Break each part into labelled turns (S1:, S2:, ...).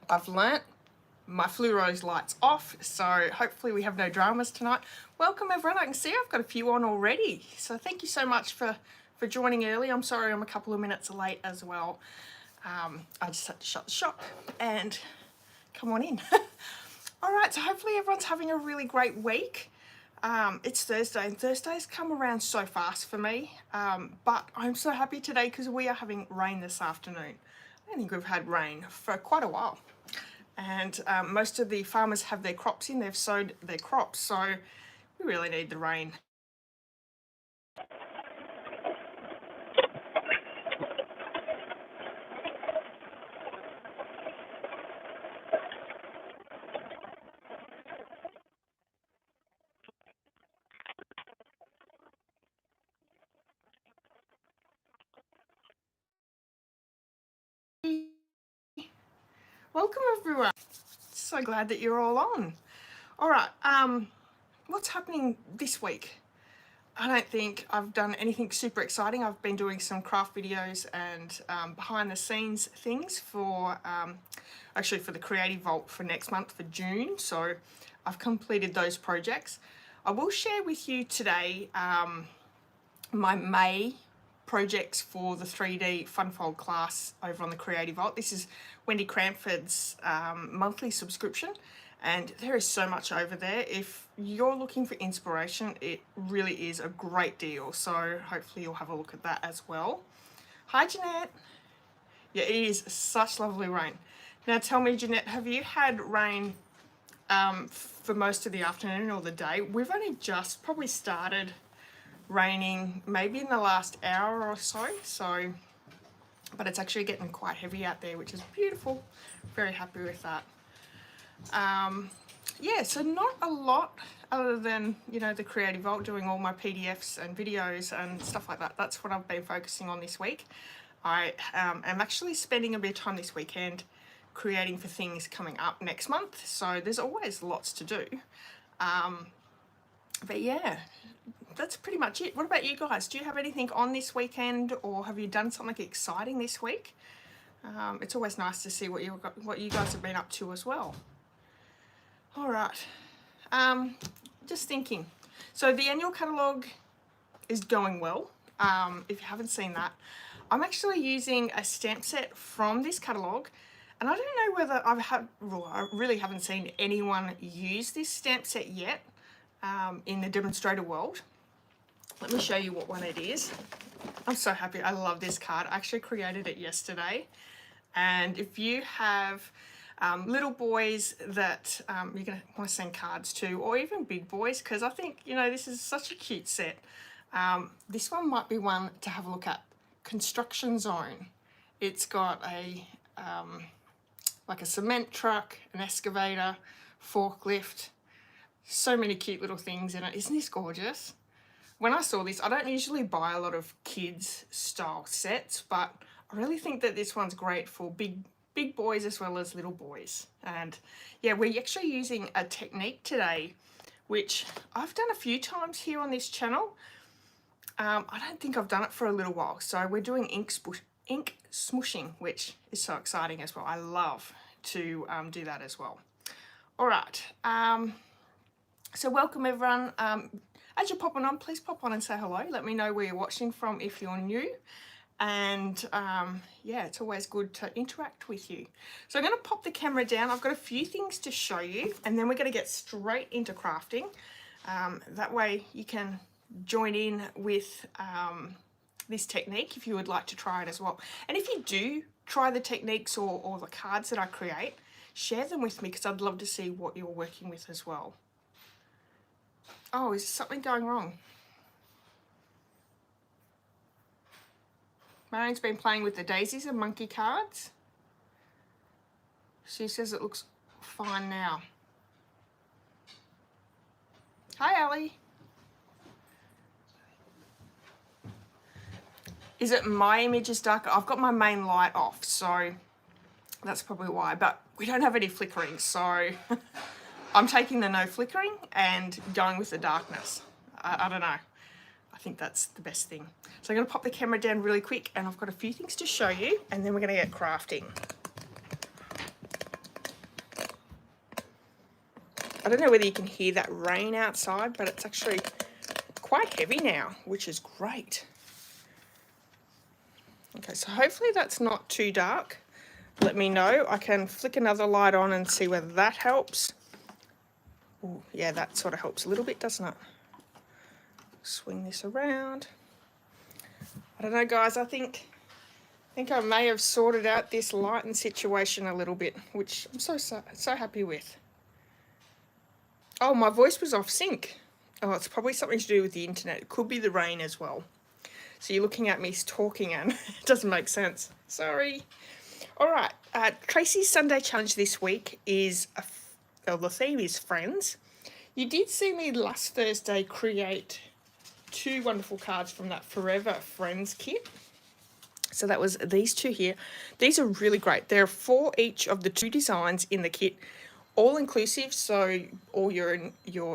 S1: I've learnt my fluorose lights off, so hopefully we have no dramas tonight. Welcome everyone. I can see I've got a few on already, so thank you so much for joining early. I'm sorry I'm a couple of minutes late as well. I just had to shut the shop and come on in. All right, so hopefully everyone's having a really great week. It's Thursday, and Thursdays come around so fast for me, but I'm so happy today because we are having rain this afternoon. I don't think we've had rain for quite a while, and most of the farmers have their crops in, they've sowed their crops, so we really need the rain. Welcome everyone. So glad that you're all on. All right, what's happening this week? I don't think I've done anything super exciting. I've been doing some craft videos and behind the scenes things for actually for the Creative Vault for next month for June. So I've completed those projects. I will share with you today my May projects for the 3D Funfold class over on the Creative Vault. This is Wendy Cranford's monthly subscription, and there is so much over there. If you're looking for inspiration, it really is a great deal, so hopefully you'll have a look at that as well. Hi Jeanette. Yeah, it is such lovely rain. Now tell me, Jeanette, have you had rain for most of the afternoon or the day? We've only just probably started raining maybe in the last hour or so, but it's actually getting quite heavy out there, which is beautiful. Very happy with that. Yeah, so not a lot other than, you know, the Creative Vault, doing all my PDFs and videos and stuff like that. That's what I've been focusing on this week. I am actually spending a bit of time this weekend creating for things coming up next month, so there's always lots to do. But yeah, that's pretty much it. What about you guys? Do you have anything on this weekend, or have you done something exciting this week? It's always nice to see what you guys have been up to as well. All right, just thinking. So the annual catalogue is going well. If you haven't seen that, I'm actually using a stamp set from this catalogue, and I don't know whether I really haven't seen anyone use this stamp set yet in the demonstrator world. Let me show you what one it is. I'm so happy. I love this card. I actually created it yesterday. And if you have little boys that you're going to want to send cards to, or even big boys, because I think, you know, this is such a cute set. This one might be one to have a look at. Construction Zone. It's got a like a cement truck, an excavator, forklift, so many cute little things in it. Isn't this gorgeous? When I saw this, I don't usually buy a lot of kids style sets, but I really think that this one's great for big boys as well as little boys. And yeah, we're actually using a technique today, which I've done a few times here on this channel. I don't think I've done it for a little while. So we're doing ink smooshing, which is so exciting as well. I love to do that as well. All right. So welcome everyone. As you're popping on, please pop on and say hello. Let me know where you're watching from if you're new. And yeah, it's always good to interact with you. So I'm going to pop the camera down. I've got a few things to show you, and then we're going to get straight into crafting. That way you can join in with this technique if you would like to try it as well. And if you do try the techniques or the cards that I create, share them with me, because I'd love to see what you're working with as well. Oh, is something going wrong? Marion's been playing with the daisies and monkey cards. She says it looks fine now. Hi, Ali. Is it my image is darker? I've got my main light off, so that's probably why. But we don't have any flickering, so I'm taking the no flickering and going with the darkness. I don't know. I think that's the best thing. So I'm going to pop the camera down really quick, and I've got a few things to show you, and then we're going to get crafting. I don't know whether you can hear that rain outside, but it's actually quite heavy now, which is great. Okay, so hopefully that's not too dark. Let me know. I can flick another light on and see whether that helps. Ooh, yeah, that sort of helps a little bit, doesn't it? Swing this around. I don't know, guys. I think I may have sorted out this lighting situation a little bit, which I'm so happy with. Oh, my voice was off sync. Oh, it's probably something to do with the internet. It could be the rain as well. So you're looking at me talking and it doesn't make sense. Sorry. All right. Tracy's Sunday challenge this week is, the theme is friends. You did see me last Thursday create 2 wonderful cards from that Forever Friends kit. So that was these 2 here. These are really great. There are 4 each of the 2 designs in the kit, all inclusive. So all your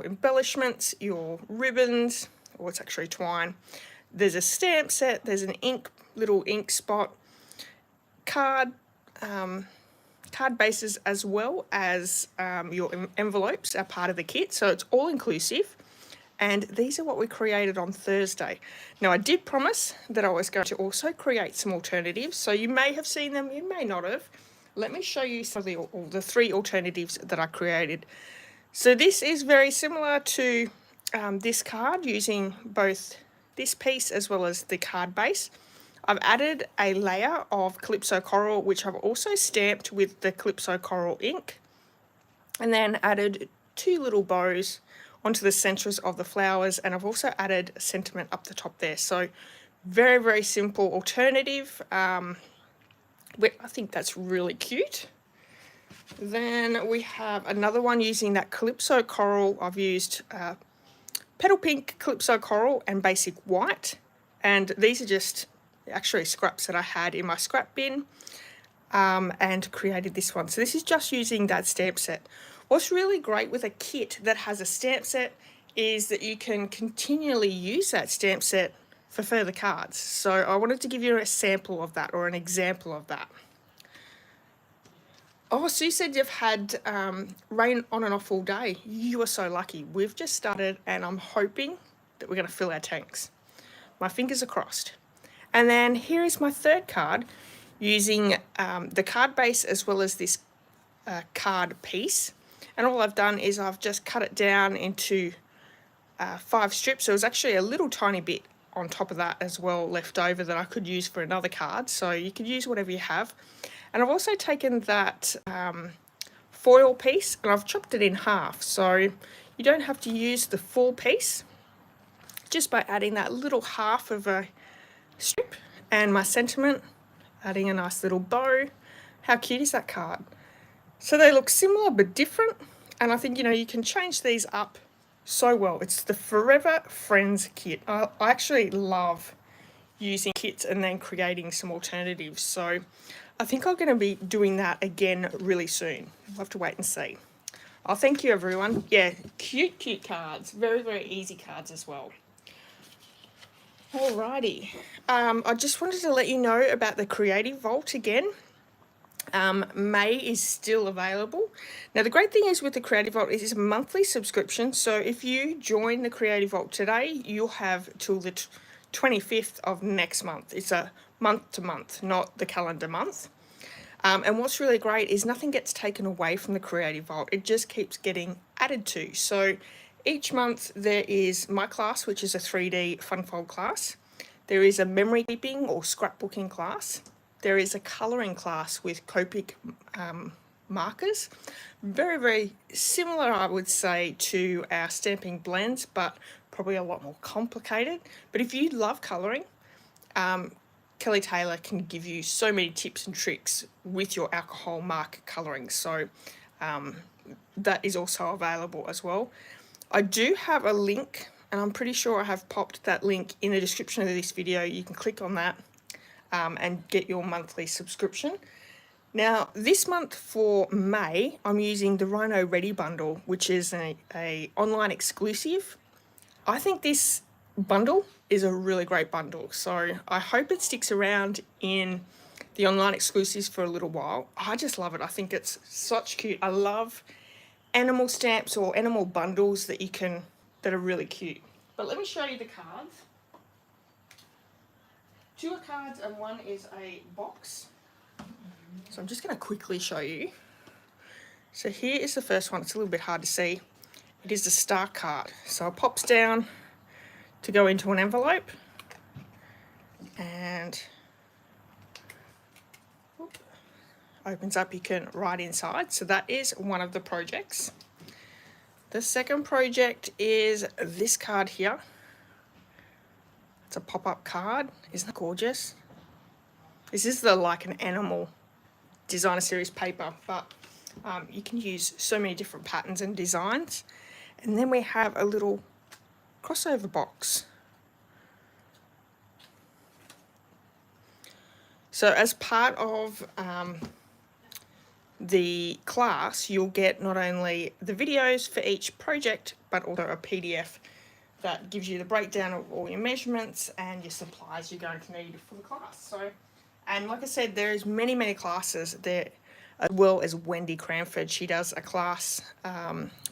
S1: embellishments, your ribbons, or it's actually twine. There's a stamp set. There's an little ink spot, card bases, as well as your envelopes are part of the kit. So it's all inclusive. And these are what we created on Thursday. Now, I did promise that I was going to also create some alternatives. So you may have seen them, you may not have. Let me show you some of the 3 alternatives that I created. So this is very similar to this card, using both this piece as well as the card base. I've added a layer of Calypso Coral, which I've also stamped with the Calypso Coral ink, and then added 2 little bows onto the centers of the flowers, and I've also added a sentiment up the top there. So very, very simple alternative. I think that's really cute. Then we have another one using that Calypso Coral. I've used Petal Pink, Calypso Coral, and Basic White. And these are just actually scraps that I had in my scrap bin, and created this one. So this is just using that stamp set. What's really great with a kit that has a stamp set is that you can continually use that stamp set for further cards. So I wanted to give you a sample of that, or an example of that. Oh, Sue said you've had rain on and off all day. You are so lucky. We've just started, and I'm hoping that we're going to fill our tanks. My fingers are crossed. And then here is my 3rd card, using the card base as well as this card piece. And all I've done is I've just cut it down into 5 strips. There was actually a little tiny bit on top of that as well left over that I could use for another card. So you could use whatever you have. And I've also taken that foil piece and I've chopped it in half. So you don't have to use the full piece, just by adding that little half of a strip, and my sentiment, adding a nice little bow. How cute is that card? So they look similar but different, and I think, you can change these up so well. It's the Forever Friends kit. I actually love using kits and then creating some alternatives. So I think I'm going to be doing that again really soon. We'll have to wait and see. Oh, thank you, everyone. Yeah, cute cards. Very, very easy cards as well. Alrighty. I just wanted to let you know about the Creative Vault again. May is still available. Now, the great thing is with the Creative Vault is it's a monthly subscription. So if you join the Creative Vault today, you'll have till the 25th of next month. It's a month to month, not the calendar month. And what's really great is nothing gets taken away from the Creative Vault. It just keeps getting added to. So each month there is my class, which is a 3D fun fold class. There is a memory keeping or scrapbooking class. There is a colouring class with Copic markers. Very, very similar, I would say, to our stamping blends, but probably a lot more complicated. But if you love colouring, Kelly Taylor can give you so many tips and tricks with your alcohol marker colouring. So that is also available as well. I do have a link, and I'm pretty sure I have popped that link in the description of this video. You can click on that and get your monthly subscription. Now, this month for May, I'm using the Rhino Ready bundle, which is a online exclusive. I think this bundle is a really great bundle, so I hope it sticks around in the online exclusives for a little while. I just love it. I think it's such cute. I love animal stamps or animal bundles that that are really cute. But let me show you the cards. 2 are cards and 1 is a box. So I'm just going to quickly show you. So here is the first one. It's a little bit hard to see. It is the star card. So it pops down to go into an envelope. And opens up, you can write inside. So that is one of the projects. The second project is this card here. It's a pop-up card. Isn't that gorgeous? This is like an animal designer series paper, but you can use so many different patterns and designs. And then we have a little crossover box. So as part of the class, you'll get not only the videos for each project, but also a PDF that gives you the breakdown of all your measurements and your supplies you're going to need for the class. So, and like I said, there is many classes there, as well as Wendy Cranford. She does a class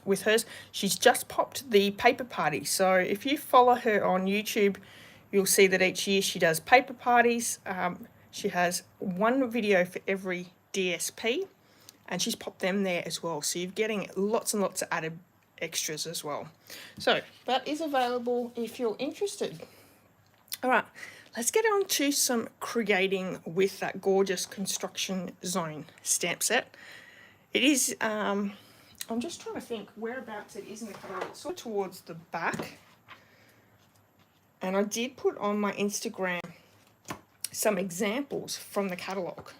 S1: with hers. She's just popped the paper party. So if you follow her on YouTube, you'll see that each year she does paper parties. She has one video for every DSP, and she's popped them there as well. So you're getting lots and lots of added extras as well. So that is available if you're interested. All right, let's get on to some creating with that gorgeous Construction Zone stamp set. It is, I'm just trying to think whereabouts it is in the catalogue. It's sort of towards the back. And I did put on my Instagram some examples from the catalogue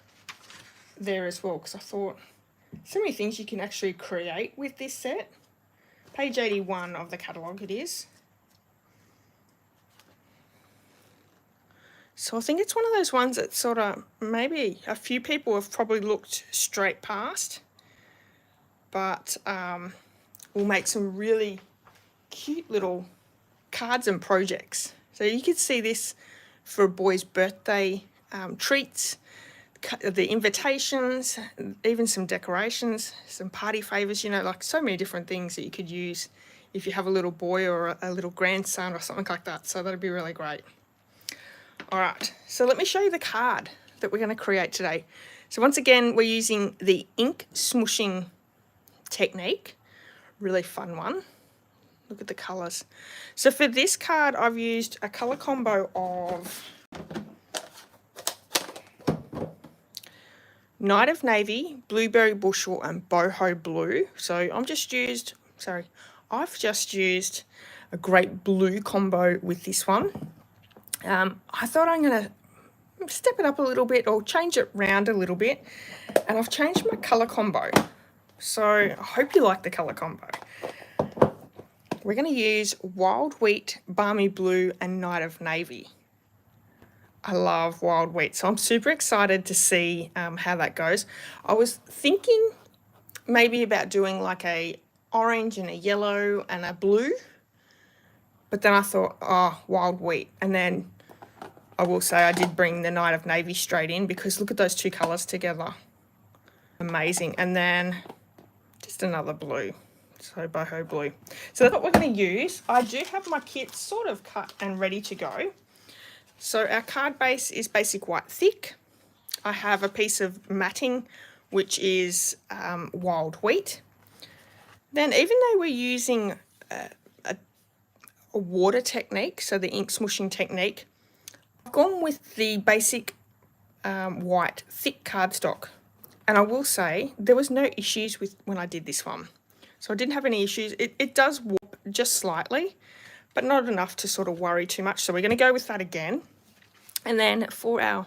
S1: there as well, because I thought so many things you can actually create with this set. Page 81 of the catalogue it is. So I think it's one of those ones that sort of maybe a few people have probably looked straight past, but will make some really cute little cards and projects. So you could see this for a boy's birthday treats, the invitations, even some decorations, some party favors, you know, like so many different things that you could use if you have a little boy or a little grandson or something like that. So that'd be really great. All right, so let me show you the card that we're going to create today. So once again, we're using the ink smooshing technique. Really fun one. Look at the colours. So for this card, I've used a colour combo of Night of Navy, Blueberry Bushel and Boho Blue. So I've just used a great blue combo with this one. I thought I'm going to step it up a little bit or change it round a little bit. And I've changed my colour combo. So I hope you like the colour combo. We're going to use Wild Wheat, Balmy Blue and Night of Navy. I love wild wheat, so I'm super excited to see how that goes. I was thinking maybe about doing like a orange and a yellow and a blue, but then I thought, oh, wild wheat. And then I will say I did bring the Night of Navy straight in because look at those two colours together. Amazing. And then just another blue. So boho blue. So that's what we're going to use. I do have my kit sort of cut and ready to go. So our card base is basic white thick. I have a piece of matting, which is wild wheat. Then even though we're using a water technique, so the ink smooshing technique, I've gone with the basic white thick cardstock. And I will say there was no issues with when I did this one. So I didn't have any issues. It does warp just slightly, but not enough to sort of worry too much. So we're going to go with that again. And then for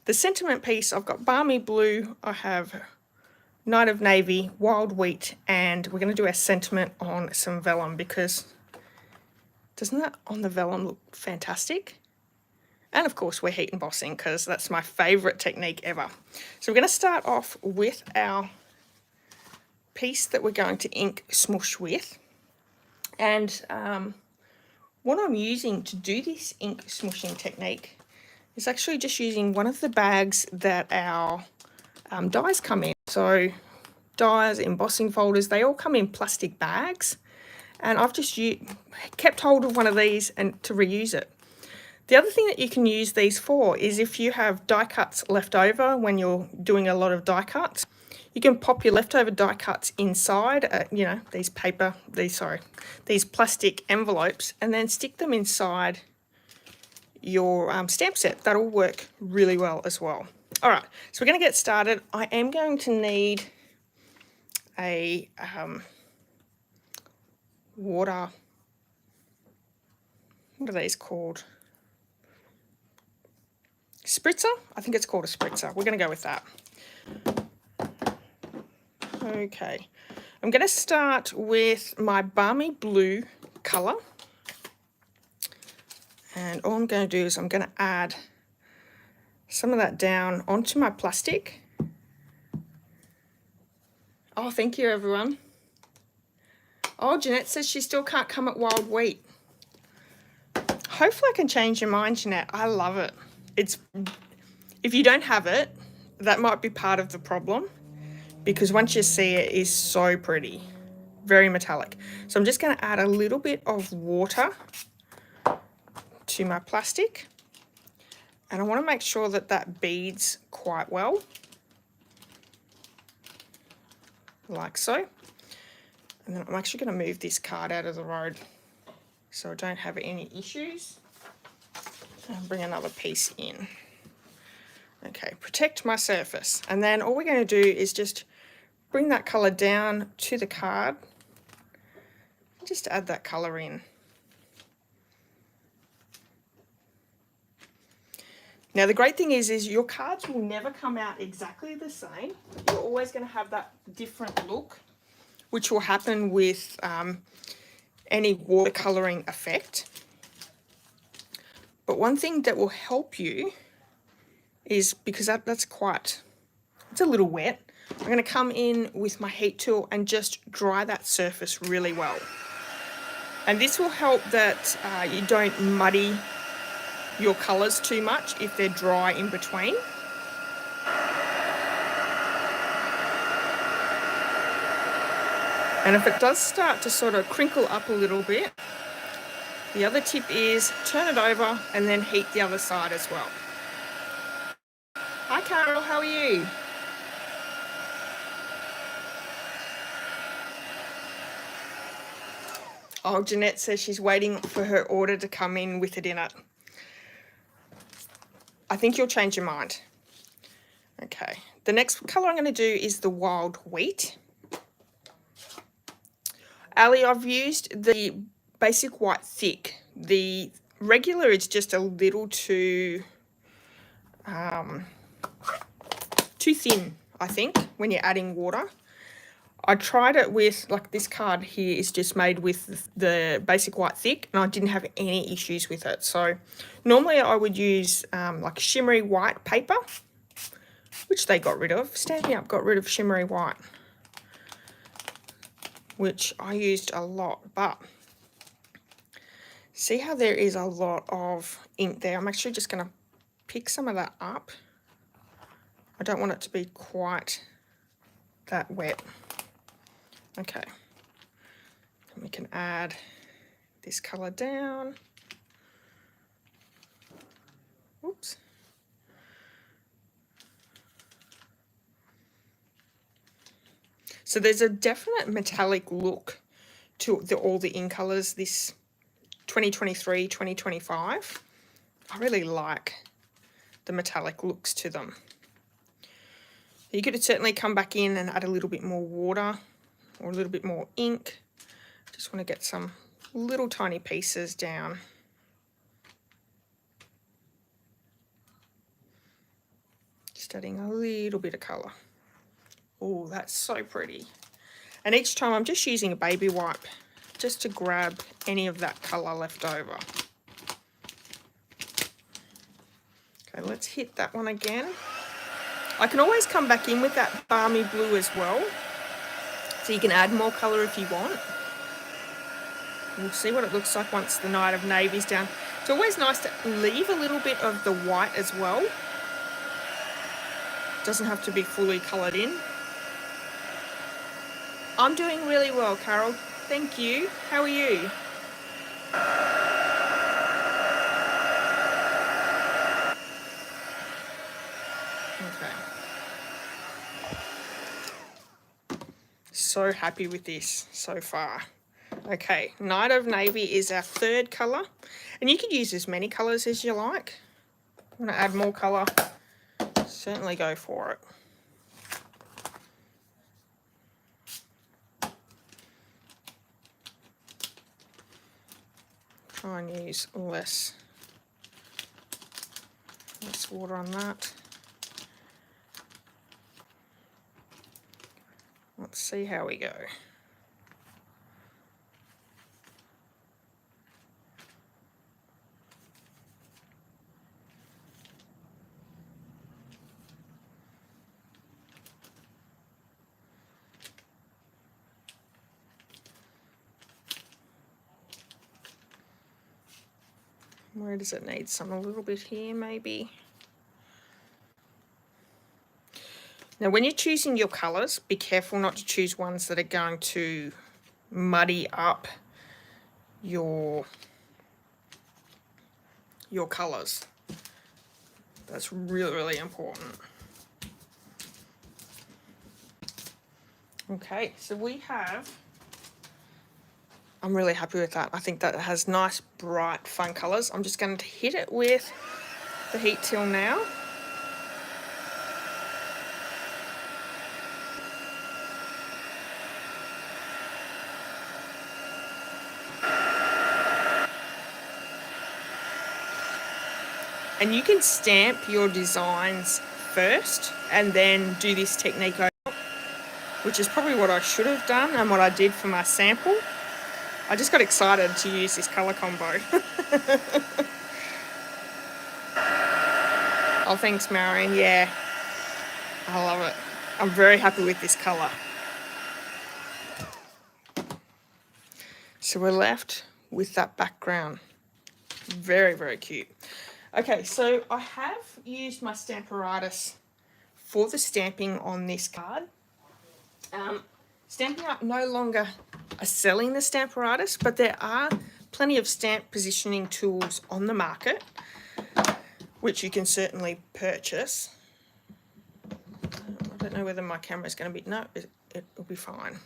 S1: the sentiment piece, I've got Balmy Blue, I have Night of Navy, Wild Wheat, and we're going to do our sentiment on some vellum because doesn't that on the vellum look fantastic? And of course we're heat embossing because that's my favourite technique ever. So we're going to start off with our piece that we're going to ink smoosh with. And what I'm using to do this ink smooshing technique is actually just using one of the bags that our dies come in. So dies, embossing folders, they all come in plastic bags. And I've just kept hold of one of these and to reuse it. The other thing that you can use these for is if you have die cuts left over when you're doing a lot of die cuts, you can pop your leftover die cuts inside, you know, these plastic envelopes, and then stick them inside your stamp set. That'll work really well as well. All right, so we're going to get started. I am going to need a water, what are these called? Spritzer? I think it's called a spritzer. We're going to go with that. Okay, I'm going to start with my balmy blue colour. And all I'm going to do is I'm going to add some of that down onto my plastic. Oh, thank you, everyone. Oh, Jeanette says she still can't come at wild wheat. Hopefully I can change your mind, Jeanette. I love it. If you don't have it, that might be part of the problem, because once you see it, it's so pretty, very metallic. So I'm just going to add a little bit of water to my plastic, and I want to make sure that that beads quite well, like so. And then I'm actually going to move this card out of the road so I don't have any issues, and bring another piece in. Okay, protect my surface, and then all we're going to do is just bring that colour down to the card, just add that colour in. Now the great thing is your cards will never come out exactly the same. You're always going to have that different look, which will happen with any watercolouring effect. But one thing that will help you is, because that's it's a little wet, I'm going to come in with my heat tool and just dry that surface really well. And this will help that you don't muddy your colours too much if they're dry in between. And if it does start to sort of crinkle up a little bit, the other tip is turn it over and then heat the other side as well. Hi Carol, how are you? Oh, Jeanette says she's waiting for her order to come in with it in it. I think you'll change your mind. Okay, the next colour I'm going to do is the wild wheat. Ali, I've used the basic white thick. The regular is just a little too thin, I think, when you're adding water. I tried it with, like, this card here is just made with the basic white thick, and I didn't have any issues with it. So normally I would use like shimmery white paper, which they got rid of. Stampin' Up got rid of shimmery white, which I used a lot. But see how there is a lot of ink there? I'm actually just going to pick some of that up. I don't want it to be quite that wet. Okay, and we can add this colour down. Oops. So there's a definite metallic look to all the ink colours this 2023, 2025. I really like the metallic looks to them. You could certainly come back in and add a little bit more water or a little bit more ink. Just want to get some little tiny pieces down. Just adding a little bit of colour. Oh, that's so pretty. And each time I'm just using a baby wipe just to grab any of that colour left over. Okay, let's hit that one again. I can always come back in with that balmy blue as well, so you can add more colour if you want. We'll see what it looks like once the Night of Navy's down. It's always nice to leave a little bit of the white as well. It doesn't have to be fully coloured in. I'm doing really well, Carol. Thank you. How are you? Okay. So happy with this so far. Okay, Night of Navy is our third colour. And you could use as many colours as you like. I'm going to add more colour. Certainly go for it. Try and use less water on that. Let's see how we go. Where does it need some? A little bit here, maybe. Now, when you're choosing your colours, be careful not to choose ones that are going to muddy up your colours. That's really, really important. Okay, so we have, I'm really happy with that. I think that has nice, bright, fun colours. I'm just going to hit it with the heat tool now. And you can stamp your designs first and then do this technique over, which is probably what I should have done and what I did for my sample. I just got excited to use this colour combo. Oh, thanks, Marion. Yeah, I love it. I'm very happy with this colour. So we're left with that background. Very, very cute. Okay, so I have used my Stamparatus for the stamping on this card. Stampin' Up no longer are selling the Stamparatus, but there are plenty of stamp positioning tools on the market, which you can certainly purchase. I don't know whether my camera is going to be, no, it'll be fine.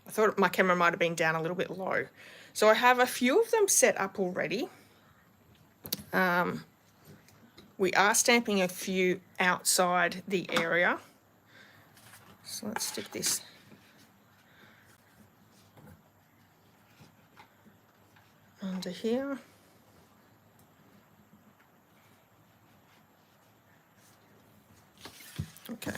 S1: I thought my camera might have been down a little bit low. So I have a few of them set up already. We are stamping a few outside the area. So let's stick this under here. Okay.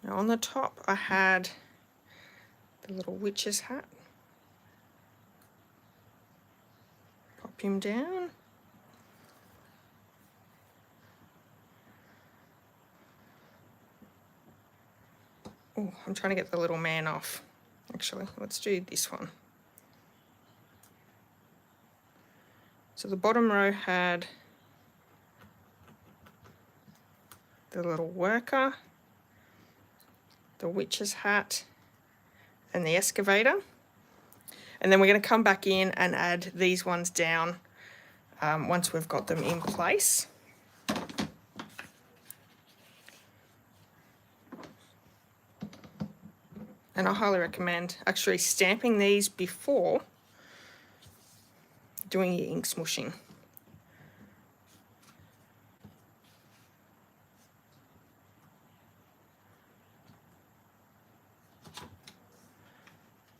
S1: Now on the top I had the little witch's hat. Pop him down. Oh, I'm trying to get the little man off. Actually, let's do this one. So the bottom row had the little worker, the witch's hat, and the excavator. And then we're going to come back in and add these ones down once we've got them in place. And I highly recommend actually stamping these before doing your ink smooshing.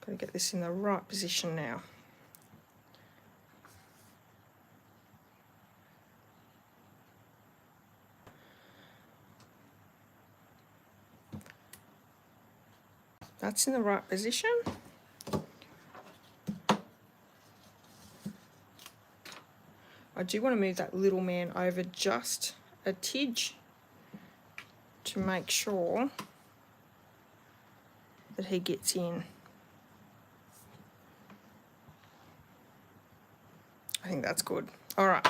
S1: Got to get this in the right position now. That's in the right position. I do want to move that little man over just a tidge to make sure that he gets in. I think that's good. All right.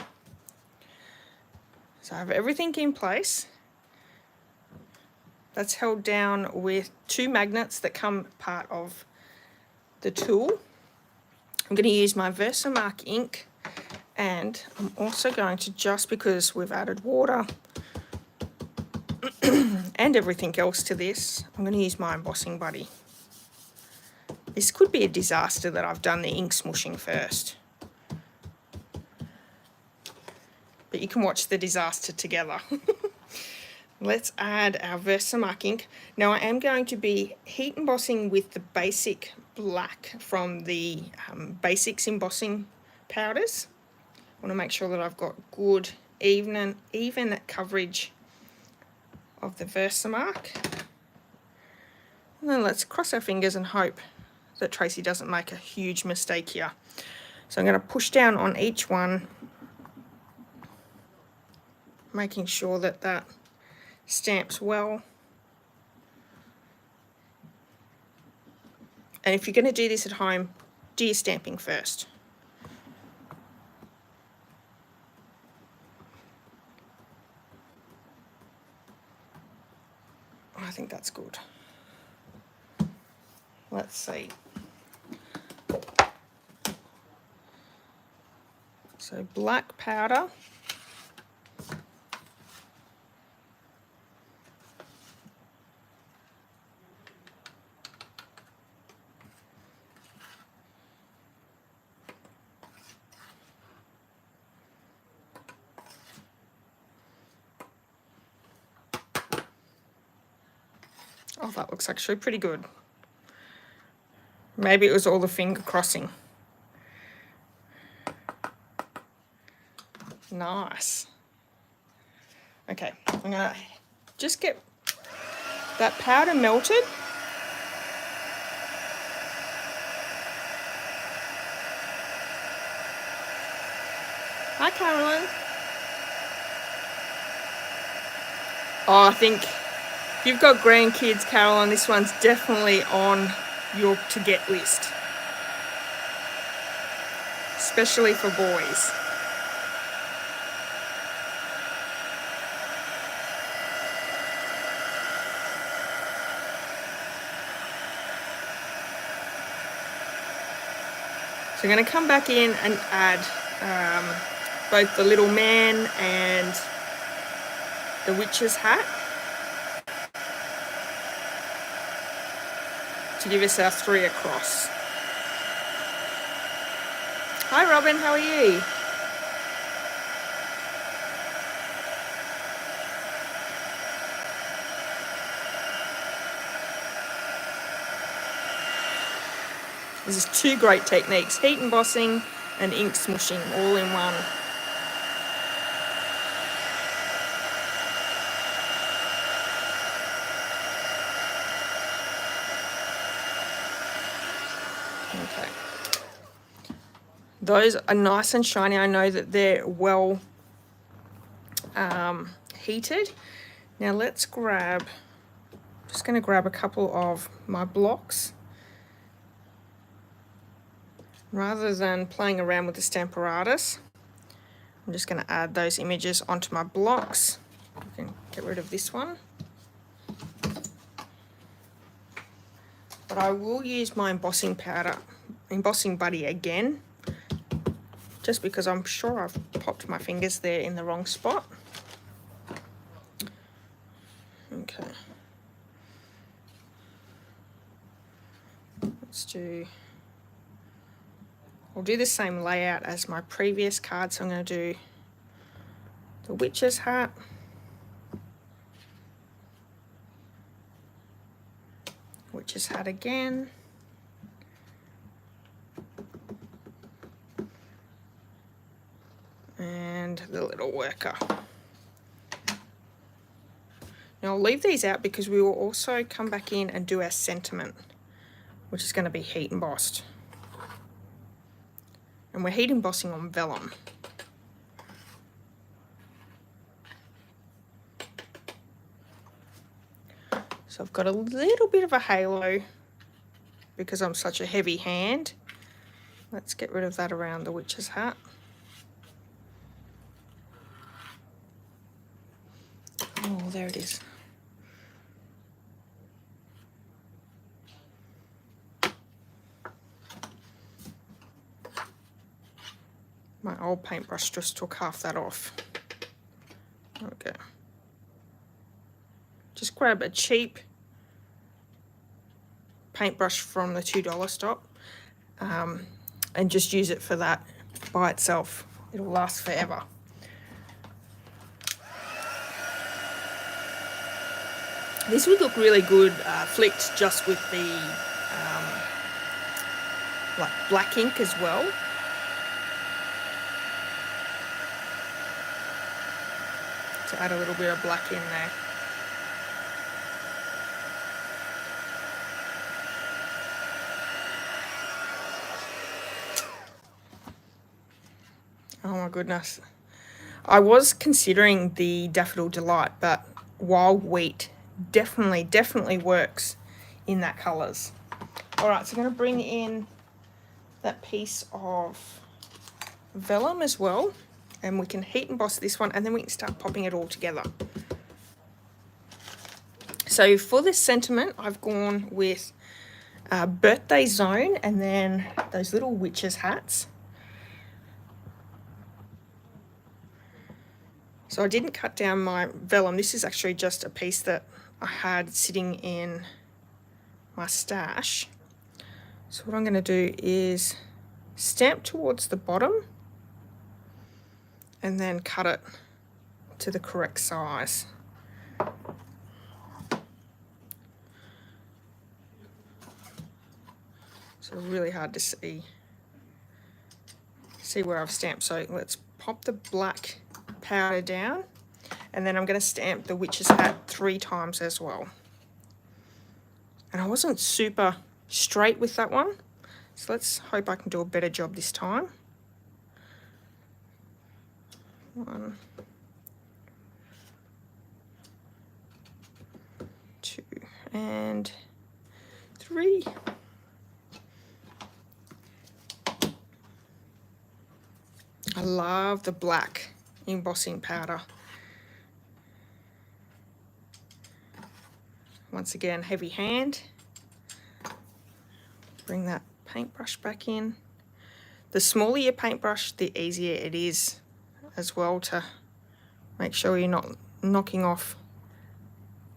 S1: So I have everything in place. That's held down with 2 magnets that come part of the tool. I'm going to use my Versamark ink, and I'm also going to, just because we've added water and everything else to this, I'm going to use my embossing buddy. This could be a disaster that I've done the ink smooshing first. But you can watch the disaster together. Let's add our Versamark ink. Now I am going to be heat embossing with the basic black from the Basics embossing powders. I want to make sure that I've got good, even coverage of the Versamark. And then let's cross our fingers and hope that Tracy doesn't make a huge mistake here. So I'm going to push down on each one, making sure that that stamps well. And if you're going to do this at home, do your stamping first. I think that's good. Let's see. So black powder. Oh, that looks actually pretty good. Maybe it was all the finger crossing. Nice. Okay, I'm gonna just get that powder melted. Hi, Carolyn. Oh, I think if you've got grandkids, Carolyn, this one's definitely on your to-get list. Especially for boys. So I'm going to come back in and add both the little man and the witch's hat to give us our 3 across. Hi Robin, how are you? This is 2 great techniques, heat embossing and ink smooshing all in one. Okay. Those are nice and shiny. I know that they're well heated. Now let's grab, just going to grab a couple of my blocks. Rather than playing around with the Stamparatus, I'm just going to add those images onto my blocks. I can get rid of this one. But I will use my embossing powder, embossing buddy again, just because I'm sure I've popped my fingers there in the wrong spot. Okay. Let's do... I'll do the same layout as my previous card, so I'm going to do the witch's hat, witch's hat again, and the little worker. Now I'll leave these out because we will also come back in and do our sentiment, which is going to be heat embossed. And we're heat embossing on vellum. So I've got a little bit of a halo because I'm such a heavy hand. Let's get rid of that around the witch's hat. Oh, there it is. My old paintbrush just took half that off. Okay. Just grab a cheap paintbrush from the $2 stop and just use it for that by itself. It'll last forever. This would look really good flicked just with the like black ink as well. To add a little bit of black in there. Oh my goodness. I was considering the Daffodil Delight, but Wild Wheat definitely works in that colours. Alright, so I'm going to bring in that piece of vellum as well, and we can heat emboss this one, and then we can start popping it all together. So for this sentiment, I've gone with Birthday Zone and then those little witches hats. So I didn't cut down my vellum. This is actually just a piece that I had sitting in my stash. So what I'm going to do is stamp towards the bottom and then cut it to the correct size. So really hard to see where I've stamped. So let's pop the black powder down, and then I'm going to stamp the witch's hat 3 times as well. And I wasn't super straight with that one, so let's hope I can do a better job this time. 1, 2, and 3. I love the black embossing powder. Once again, heavy hand. Bring that paintbrush back in. The smaller your paintbrush, the easier it is as well to make sure you're not knocking off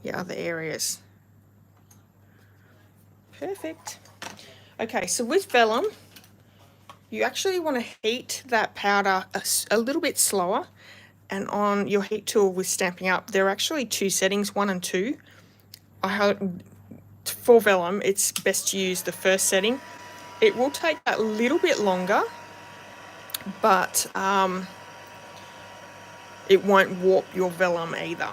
S1: your other areas. Perfect. Okay, so with vellum, you actually want to heat that powder a little bit slower, and on your heat tool with Stampin' Up, there are actually 2 settings, 1 and 2. For vellum, it's best to use the first setting. It will take a little bit longer, but it won't warp your vellum either.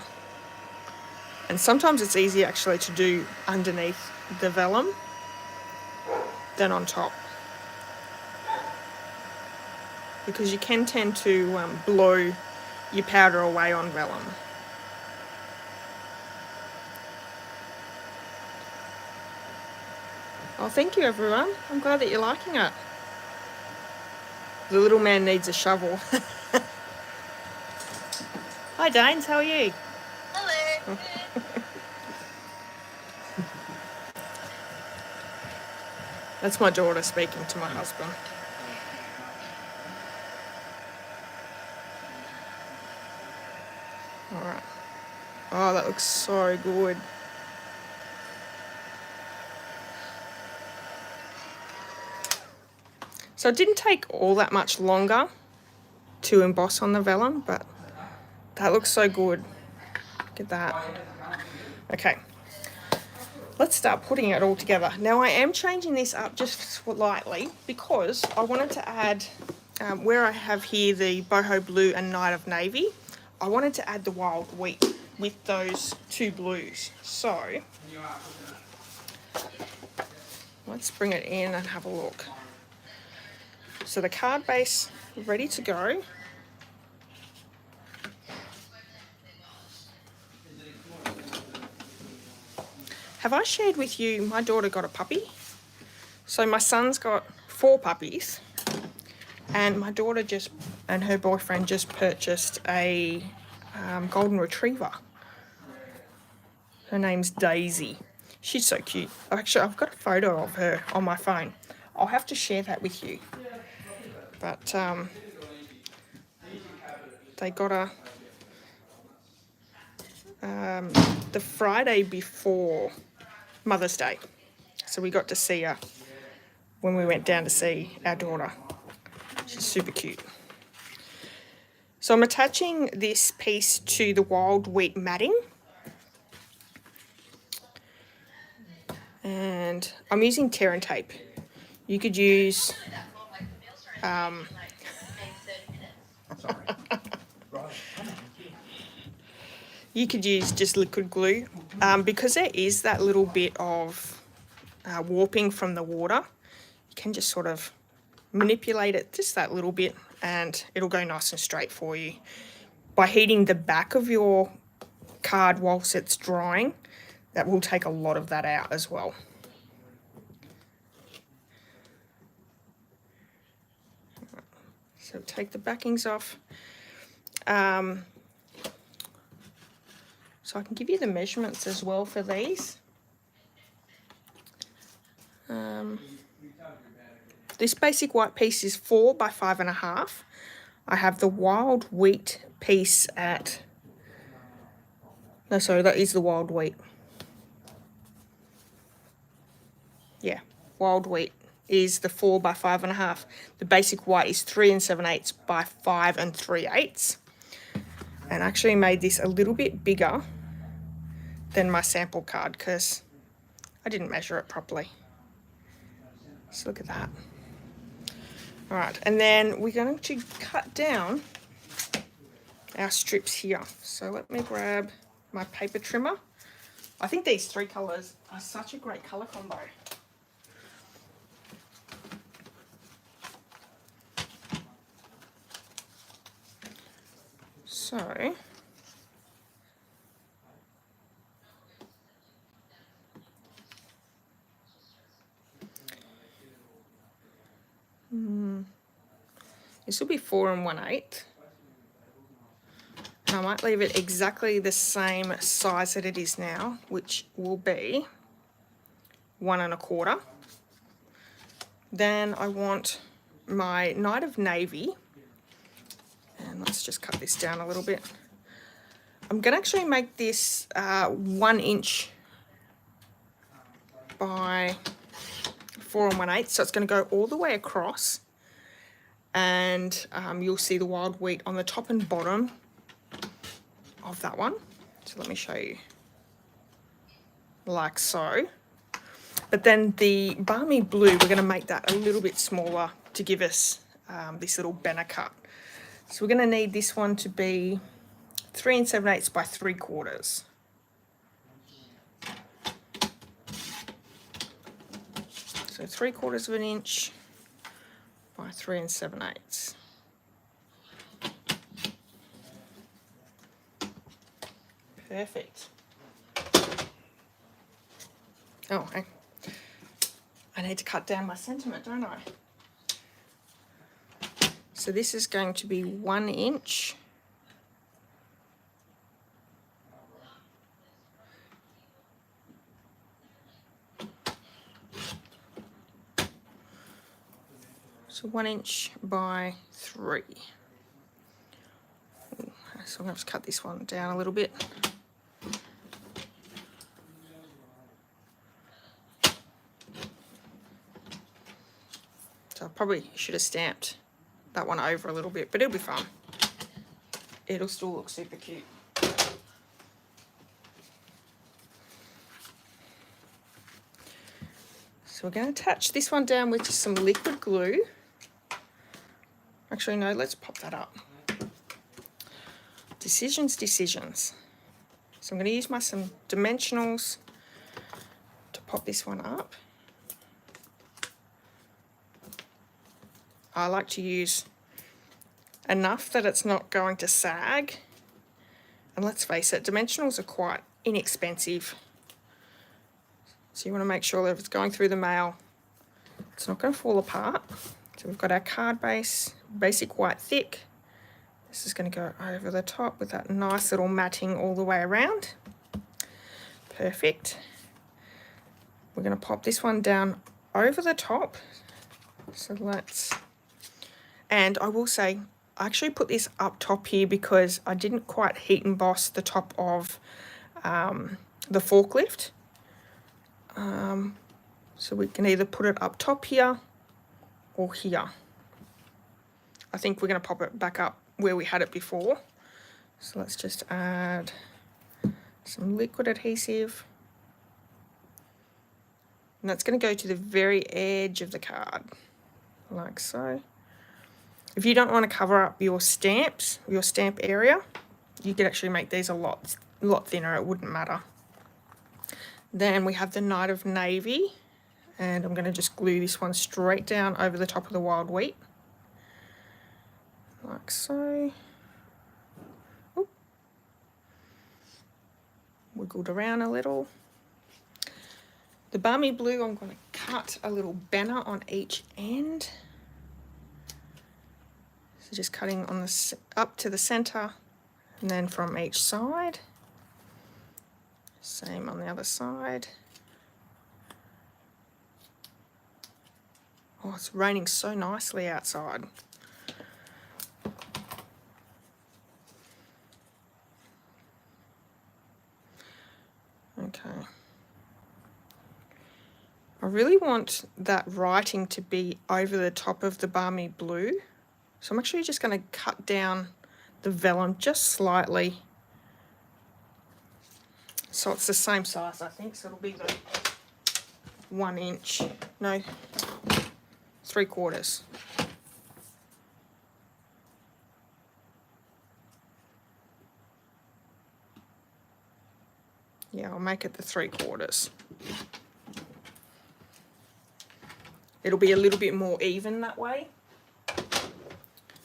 S1: And sometimes it's easier actually to do underneath the vellum than on top, because you can tend to blow your powder away on vellum. Oh, thank you everyone. I'm glad that you're liking it. The little man needs a shovel. Hi Danes, how are you?
S2: Hello.
S1: That's my daughter speaking to my husband. Alright. Oh, that looks so good. So it didn't take all that much longer to emboss on the vellum, but that looks so good. Look at that. Okay, let's start putting it all together. Now I am changing this up just slightly because I wanted to add, where I have here the boho blue and night of navy, I wanted to add the wild wheat with those 2 blues. So let's bring it in and have a look. So the card base ready to go. Have I shared with you, my daughter got a puppy? So my son's got 4 puppies, and my daughter and her boyfriend just purchased a golden retriever. Her name's Daisy. She's so cute. Actually, I've got a photo of her on my phone. I'll have to share that with you. But They got her the Friday before Mother's Day. So we got to see her when we went down to see our daughter. She's super cute. So I'm attaching this piece to the wild wheat matting. And I'm using tear and tape. You could use you could use just liquid glue, because there is that little bit of warping from the water. You can just sort of manipulate it just that little bit and it'll go nice and straight for you. By heating the back of your card whilst it's drying, that will take a lot of that out as well. So take the backings off. So I can give you the measurements as well for these. This basic white piece is 4 by 5.5. I have the wild wheat piece at, no, sorry, that is the wild wheat. Yeah, wild wheat is the 4 by 5.5. The basic white is 3 7/8 by 5 3/8. And I actually made this a little bit bigger than my sample card because I didn't measure it properly. So look at that. All right, and then we're going to cut down our strips here. So let me grab my paper trimmer. I think these 3 colours are such a great colour combo. So this will be 4 1/8. And I might leave it exactly the same size that it is now, which will be 1 1/4. Then I want my Night of Navy, and let's just cut this down a little bit. I'm going to actually make this 1 inch by 4 1/8, so it's going to go all the way across, and you'll see the wild wheat on the top and bottom of that one. So let me show you, like so. But then the balmy blue, we're going to make that a little bit smaller to give us this little banner cut. So we're going to need this one to be 3 7/8 by 3/4. So 3/4 of an inch by 3 7/8. Perfect. Oh, I need to cut down my sentiment, don't I? So this is going to be 1 inch so 1 inch by 3. So I'm going to have to cut this one down a little bit. So I probably should have stamped that one over a little bit, but it'll be fun. It'll still look super cute. So we're going to attach this one down with just some liquid glue. Actually, no, let's pop that up. Decisions. So I'm going to use some dimensionals to pop this one up. I like to use enough that it's not going to sag. And let's face it, dimensionals are quite inexpensive. So you want to make sure that if it's going through the mail, it's not going to fall apart. So we've got our card base, basic white thick. This is going to go over the top with that nice little matting all the way around. Perfect. We're going to pop this one down over the top. So let's, and I will say, I actually put this up top here because I didn't quite heat emboss the top of the forklift. So we can either put it up top here or here. I think we're going to pop it back up where we had it before. So let's just add some liquid adhesive. And that's going to go to the very edge of the card, like so. If you don't want to cover up your stamps, your stamp area, you could actually make these a lot thinner, it wouldn't matter. Then we have the Night of Navy, and I'm going to just glue this one straight down over the top of the wild wheat, like so. Oop. Wiggled around a little. The Balmy Blue, I'm going to cut a little banner on each end. So just cutting on the up to the center, and then from each side. Same on the other side. Oh, it's raining so nicely outside. Okay. I really want that writing to be over the top of the Balmy Blue. So I'm actually just going to cut down the vellum just slightly. So it's the same size, I think. So it'll be the 1 inch, no, 3/4. Yeah, I'll make it the 3/4. It'll be a little bit more even that way,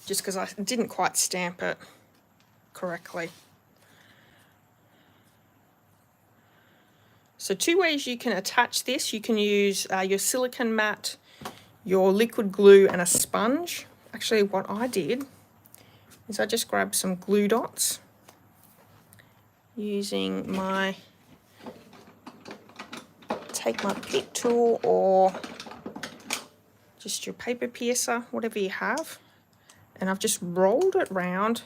S1: just because I didn't quite stamp it correctly. So 2 ways you can attach this. You can use your silicone mat, your liquid glue, and a sponge. Actually, what I did is I just grabbed some glue dots using my Take My Pick tool or just your paper piercer, whatever you have. And I've just rolled it round.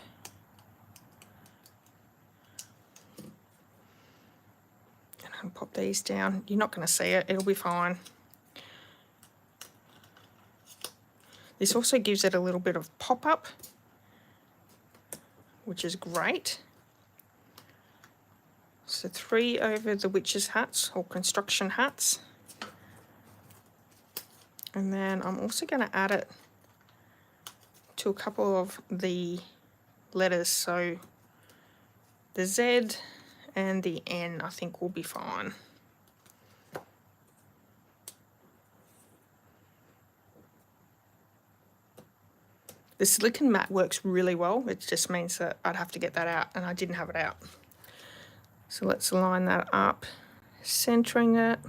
S1: And I'll pop these down. You're not going to see it, it'll be fine. This also gives it a little bit of pop-up, which is great. So 3 over the witches' hats or construction hats. And then I'm also going to add it to a couple of the letters. So the Z and the N I think will be fine. The silicone mat works really well. It just means that I'd have to get that out, and I didn't have it out. So let's line that up, centering it.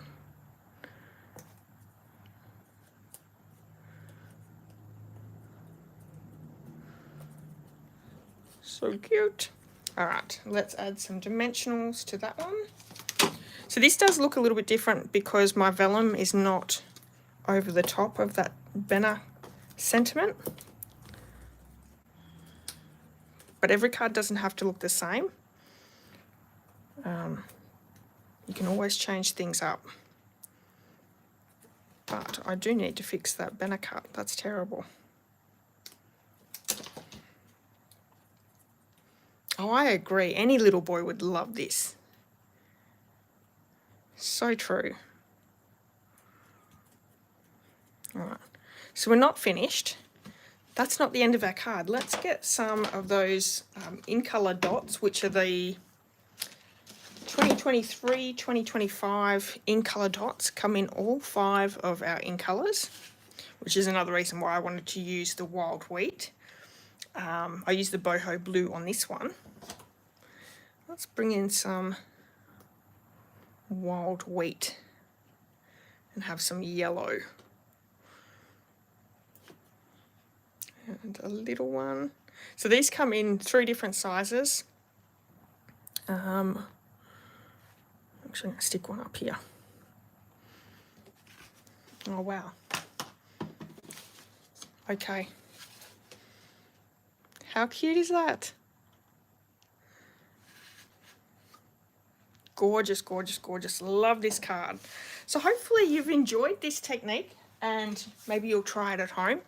S1: So cute. All right, let's add some dimensionals to that one. So this does look a little bit different because my vellum is not over the top of that banner sentiment. But every card doesn't have to look the same. You can always change things up. But I do need to fix that banner cut. That's terrible. Oh, I agree. Any little boy would love this. So true. All right. So we're not finished. That's not the end of our card. Let's get some of those INKY dots, which are the 2023, 2025 INKY dots. Come in all 5 of our INKY, which is another reason why I wanted to use the wild wheat. I used the boho blue on this one. Let's bring in some wild wheat and have some yellow. And a little one. So these come in 3 different sizes. I'm actually going to stick one up here. Oh, wow. Okay. How cute is that? Gorgeous, gorgeous, gorgeous. Love this card. So hopefully you've enjoyed this technique and maybe you'll try it at home.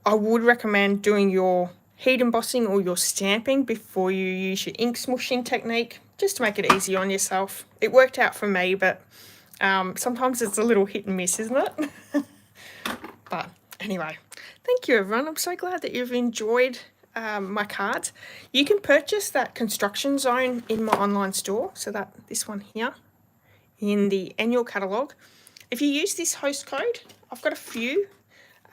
S1: I would recommend doing your heat embossing or your stamping before you use your ink smooshing technique, just to make it easy on yourself. It worked out for me, but sometimes it's a little hit and miss, isn't it? But anyway, thank you everyone. I'm so glad that you've enjoyed my cards. You can purchase that construction zone in my online store, so that this one here in the annual catalogue. If you use this host code, I've got a few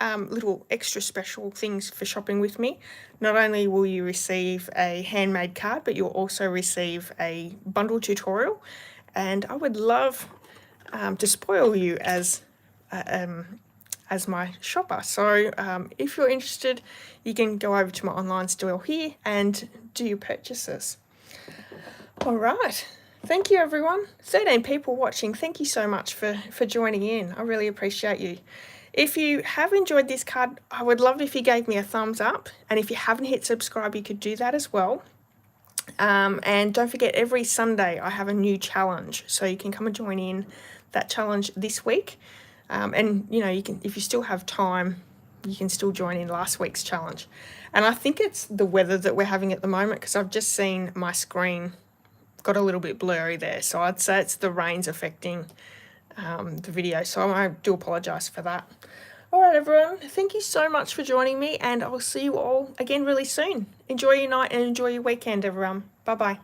S1: little extra special things for shopping with me. Not only will you receive a handmade card, but you'll also receive a bundle tutorial, and I would love to spoil you as my shopper. So if you're interested, you can go over to my online store here and do your purchases. All right. Thank you, everyone. 13 people watching. Thank you so much for joining in. I really appreciate you. If you have enjoyed this card, I would love if you gave me a thumbs up. And if you haven't hit subscribe, you could do that as well. And don't forget, every Sunday I have a new challenge. So you can come and join in that challenge this week. And, you know, you can, if you still have time, you can still join in last week's challenge. And I think it's the weather that we're having at the moment, because I've just seen my screen got a little bit blurry there. So I'd say it's the rain's affecting the video. So I do apologise for that. All right, everyone. Thank you so much for joining me, and I'll see you all again really soon. Enjoy your night and enjoy your weekend, everyone. Bye-bye.